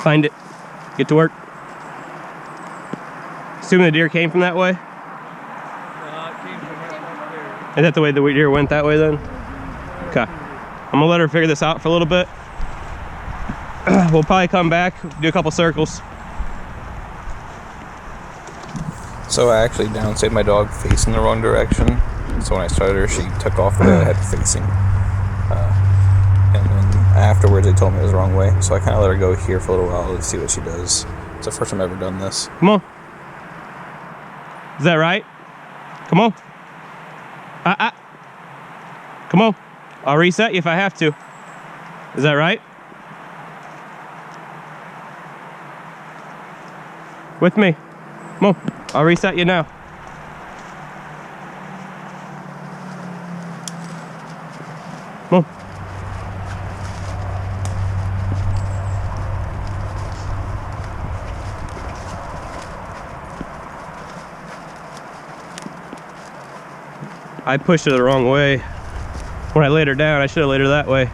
Find it. Get to work. Assuming the deer came from that way? It came from right there. Is that the way the deer went that way then? Okay. I'm gonna let her figure this out for a little bit. We'll probably come back, do a couple circles. So I actually downstate my dog facing the wrong direction. So when I started her, she took off the head facing. And then afterwards, they told me it was the wrong way. So I kind of let her go here for a little while to see what she does. It's the first time I've ever done this. Come on. Is that right? Come on. Come on. I'll reset you if I have to. Is that right? With me. Come on. I'll reset you now. Come on. I pushed her the wrong way. When I laid her down, I should have laid her that way.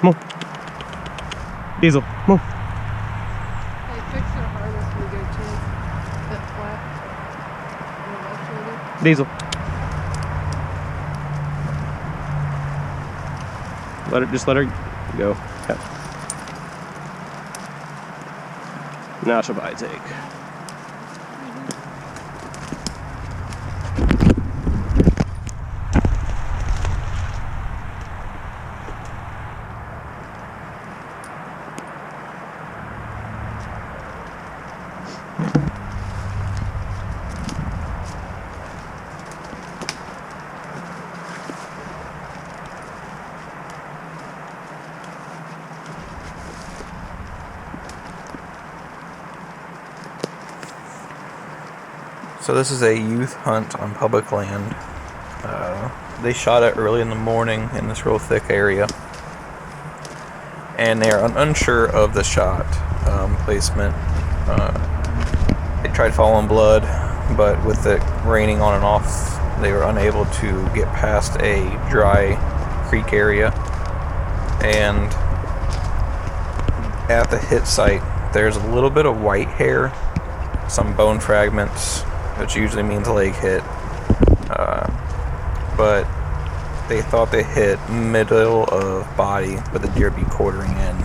Come on. Diesel, come on. Hey, fix her harness when you go to that flat on the left shoulder. Diesel. Just let her go. Okay. Now she'll probably take. So this is a youth hunt on public land. They shot it early in the morning in this real thick area. And they are unsure of the shot placement. They tried following blood, but with it raining on and off, they were unable to get past a dry creek area. And at the hit site, there's a little bit of white hair, some bone fragments, which usually means a leg hit, but they thought they hit middle of body, but the deer be quartering in.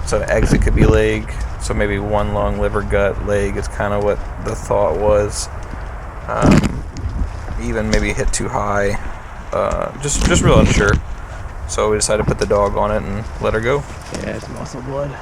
So exit could be leg, so maybe one lung, liver, gut, leg is kind of what the thought was. Even maybe hit too high, just real unsure. So we decided to put the dog on it and let her go. Yeah, it's muscle blood.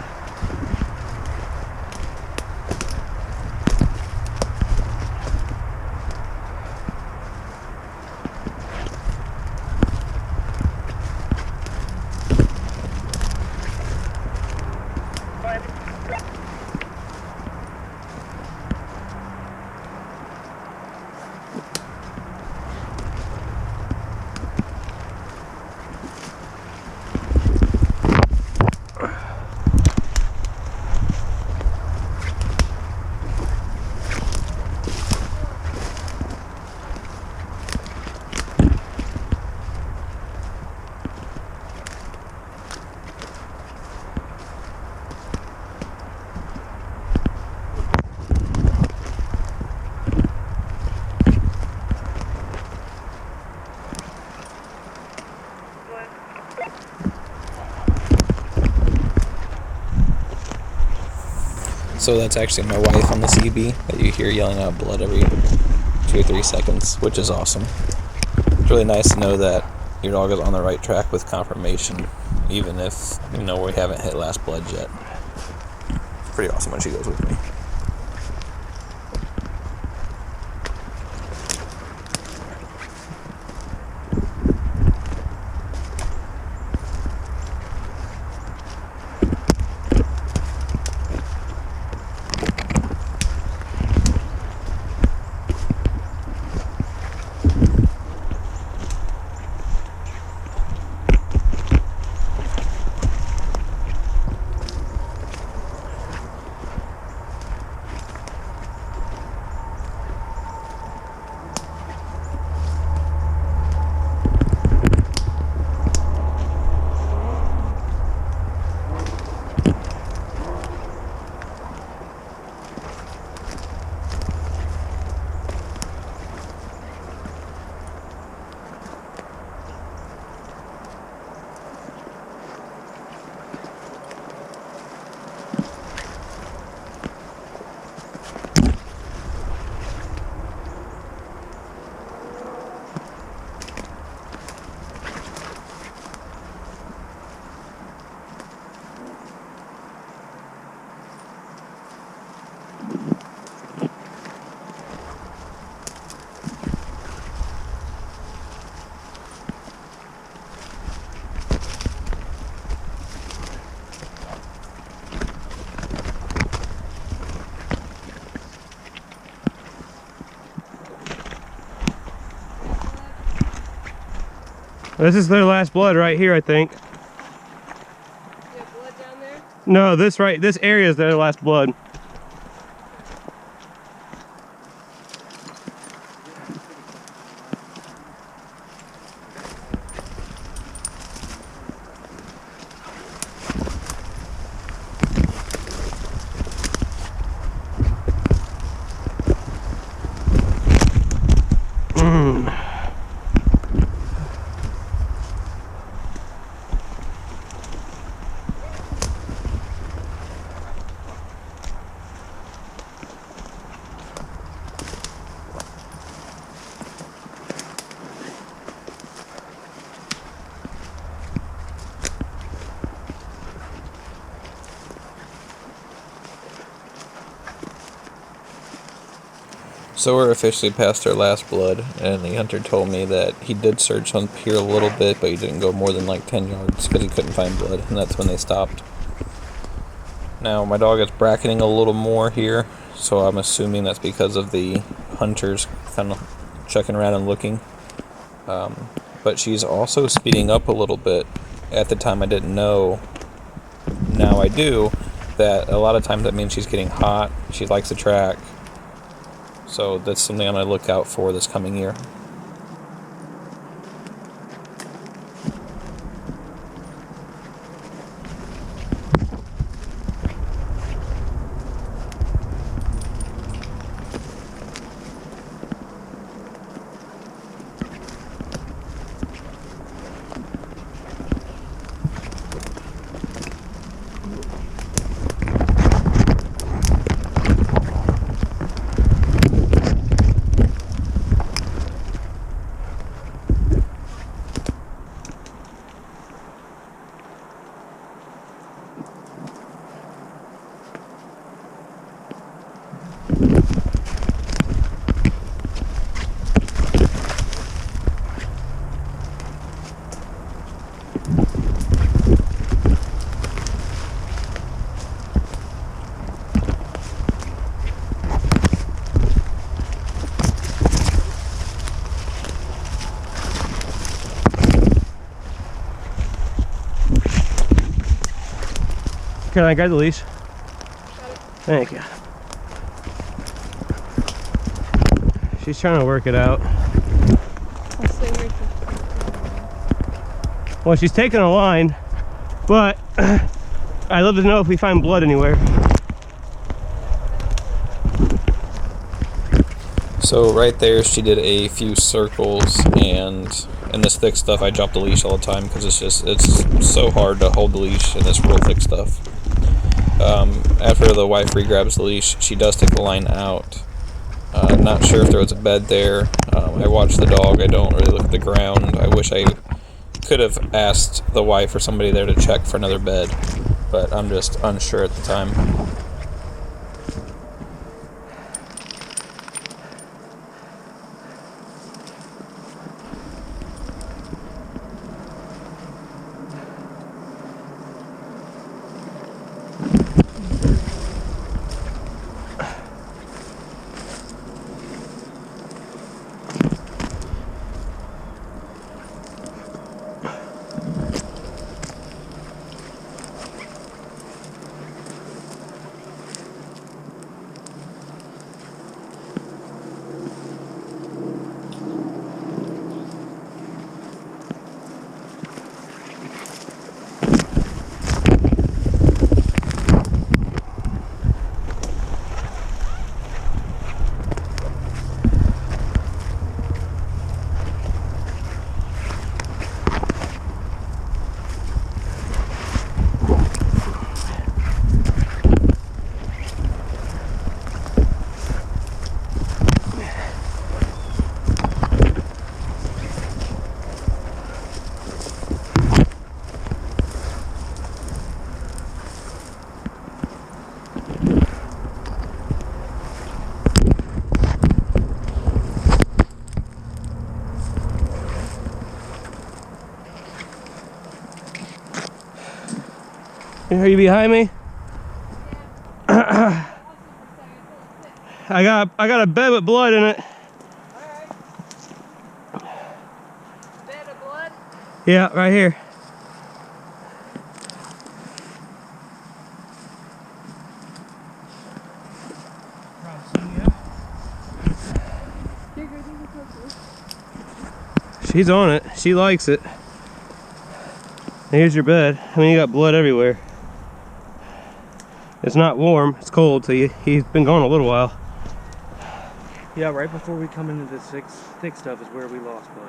So that's actually my wife on the CB that you hear yelling out blood every 2 or 3 seconds, which is awesome. It's really nice to know that your dog is on the right track with confirmation, even if, we haven't hit last blood yet. It's pretty awesome when she goes with me. This is their last blood right here, I think. You have blood down there? No, this area is their last blood. So we're officially past our last blood, and the hunter told me that he did search on here a little bit, but he didn't go more than like 10 yards because he couldn't find blood, and that's when they stopped. Now my dog is bracketing a little more here, so I'm assuming that's because of the hunters kind of checking around and looking. But she's also speeding up a little bit. At the time I didn't know, now I do, that a lot of times that means she's getting hot, she likes the track. So that's something I'm going to look out for this coming year. Can I grab the leash? Thank you. She's trying to work it out. I'll stay right there. Well, she's taking a line, but I'd love to know if we find blood anywhere. So right there, she did a few circles, and in this thick stuff, I drop the leash all the time because it's so hard to hold the leash in this real thick stuff. After the wife re-grabs the leash, she does take the line out. Not sure if there was a bed there. I watch the dog. I don't really look at the ground. I wish I could have asked the wife or somebody there to check for another bed, but I'm just unsure at the time. Are you behind me? Yeah. I got a bed with blood in it. Alright. Bed of blood? Yeah, right here. She's on it. She likes it. Here's your bed. I mean, you got blood everywhere. It's not warm. It's cold. So he's been gone a little while. Yeah, right before we come into this thick stuff is where we lost blood.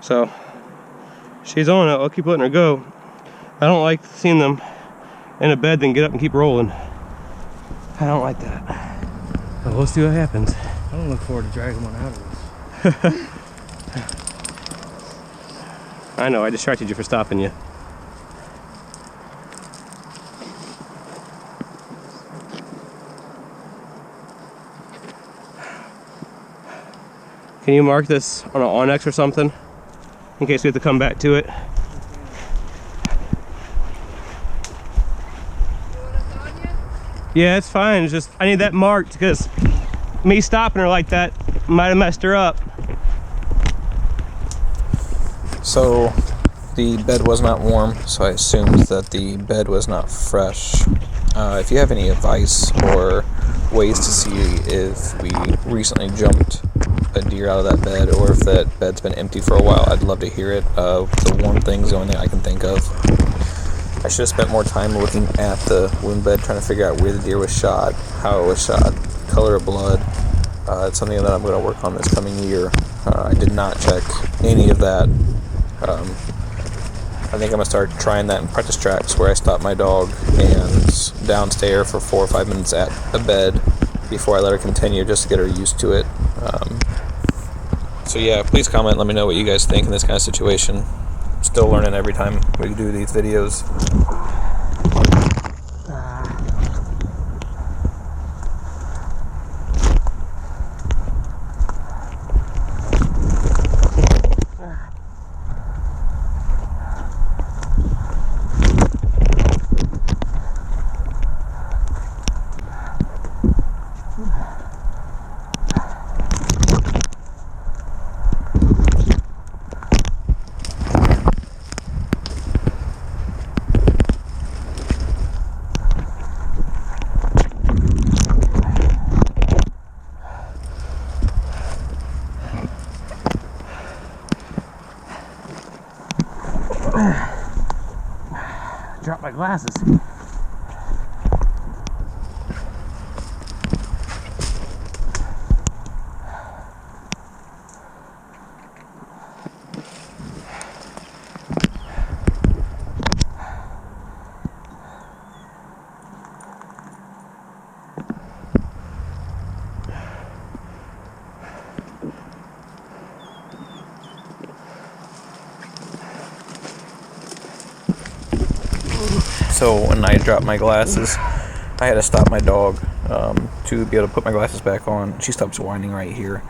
So she's on it. I'll keep letting her go. I don't like seeing them in a bed then get up and keep rolling. I don't like that. But we'll see what happens. I don't look forward to dragging one out of this. I know, I distracted you for stopping you. Can you mark this on an Onyx or something? In case we have to come back to it. Yeah, it's fine. It's just, I need that marked because me stopping her like that might have messed her up. So the bed was not warm, so I assumed that the bed was not fresh. If you have any advice or ways to see if we recently jumped a deer out of that bed or if that bed's been empty for a while, I'd love to hear it. The warm thing's the only thing I can think of. I should have spent more time looking at the wound bed, trying to figure out where the deer was shot, how it was shot, color of blood. It's something that I'm going to work on this coming year. I did not check any of that. I think I'm going to start trying that in practice tracks where I stop my dog and downstairs for 4 or 5 minutes at a bed before I let her continue, just to get her used to it. So yeah, please comment, let me know what you guys think in this kind of situation. Still learning every time we do these videos. Drop my glasses. So when I dropped my glasses, I had to stop my dog to be able to put my glasses back on. She stops whining right here.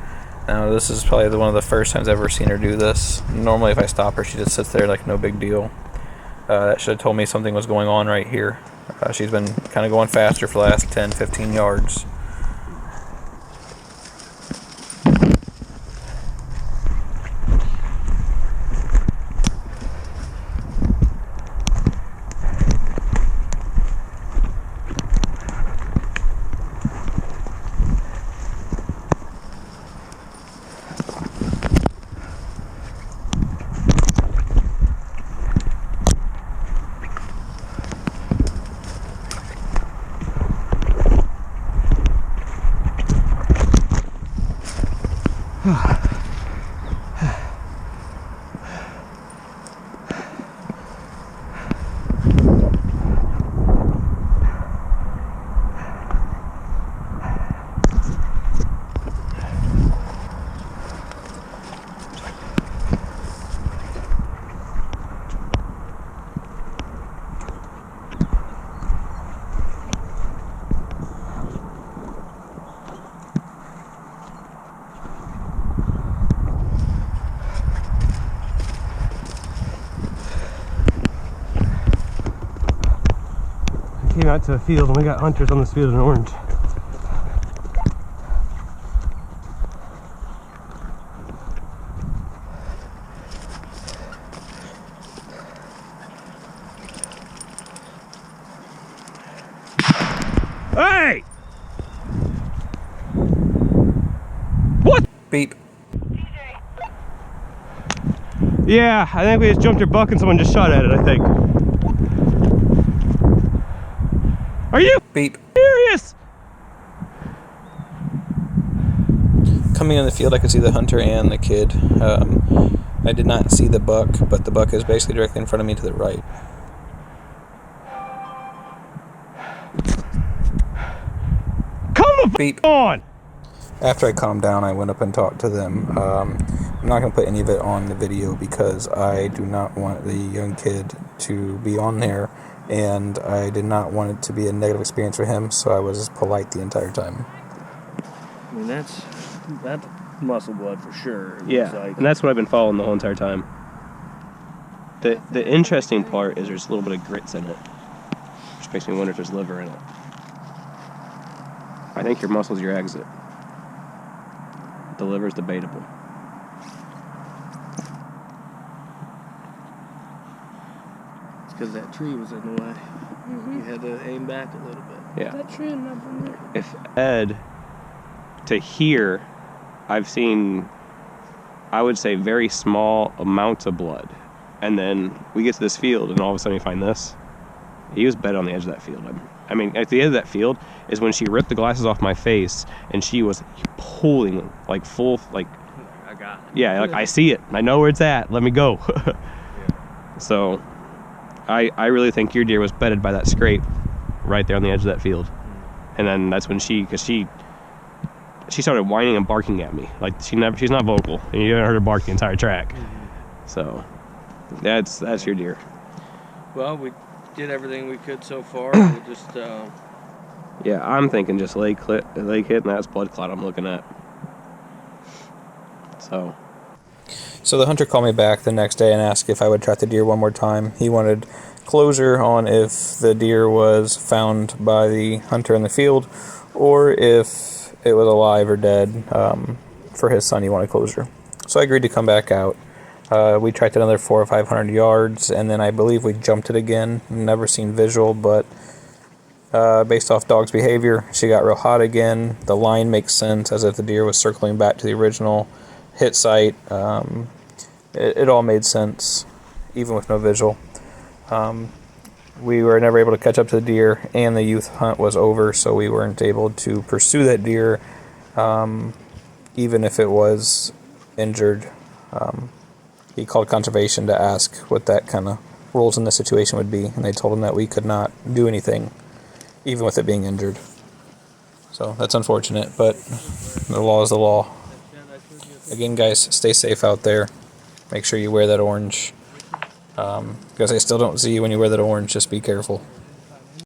Now this is probably one of the first times I've ever seen her do this. Normally if I stop her, she just sits there like no big deal. That should have told me something was going on right here. She's been kind of going faster for the last 10-15 yards. Came out to a field and we got hunters on this field in orange. Hey! What? Beep. Yeah, I think we just jumped your buck and someone just shot at it, I think. Are you Beep. serious? Coming in the field, I could see the hunter and the kid. I did not see the buck, but the buck is basically directly in front of me to the right. Come Beep. on! After I calmed down, I went up and talked to them. I'm not going to put any of it on the video because I do not want the young kid to be on there, and I did not want it to be a negative experience for him, so I was polite the entire time. I mean, that's muscle blood for sure. It Yeah, looks like. and that's what I've been following the whole entire time. The interesting part is there's a little bit of grits in it, which makes me wonder if there's liver in it. I think your muscle's your exit. The liver's debatable. It's because that tree was in the way. You had to aim back a little bit. Yeah. That tree and nothing there. If Ed, to here, I've seen, I would say, very small amounts of blood. And then we get to this field, and all of a sudden we find this. He was bedded on the edge of that field. I mean, at the edge of that field is when she ripped the glasses off my face, and she was pulling, like, full, like... I got it. Yeah, like, I see it. I know where it's at. Let me go. So, I really think your deer was bedded by that scrape right there on the edge of that field. And then that's when she started whining and barking at me. Like, she's not vocal, and you haven't heard her bark the entire track. So, that's your deer. Well, we did everything we could so far. We'll just, Yeah, I'm thinking just leg hit, and that's blood clot I'm looking at. So the hunter called me back the next day and asked if I would track the deer one more time. He wanted closure on if the deer was found by the hunter in the field or if it was alive or dead. For his son, he wanted closure. So I agreed to come back out. We tracked another 400 or 500 yards, and then I believe we jumped it again. Never seen visual, but based off dog's behavior, she got real hot again. The line makes sense, as if the deer was circling back to the original hit site. It all made sense, even with no visual. We were never able to catch up to the deer, and the youth hunt was over, so we weren't able to pursue that deer, even if it was injured. He called conservation to ask what that kind of rules in this situation would be, and they told him that we could not do anything, even with it being injured. So that's unfortunate, but the law is the law. Again, guys, stay safe out there. Make sure you wear that orange. Because I still don't see you when you wear that orange. Just be careful.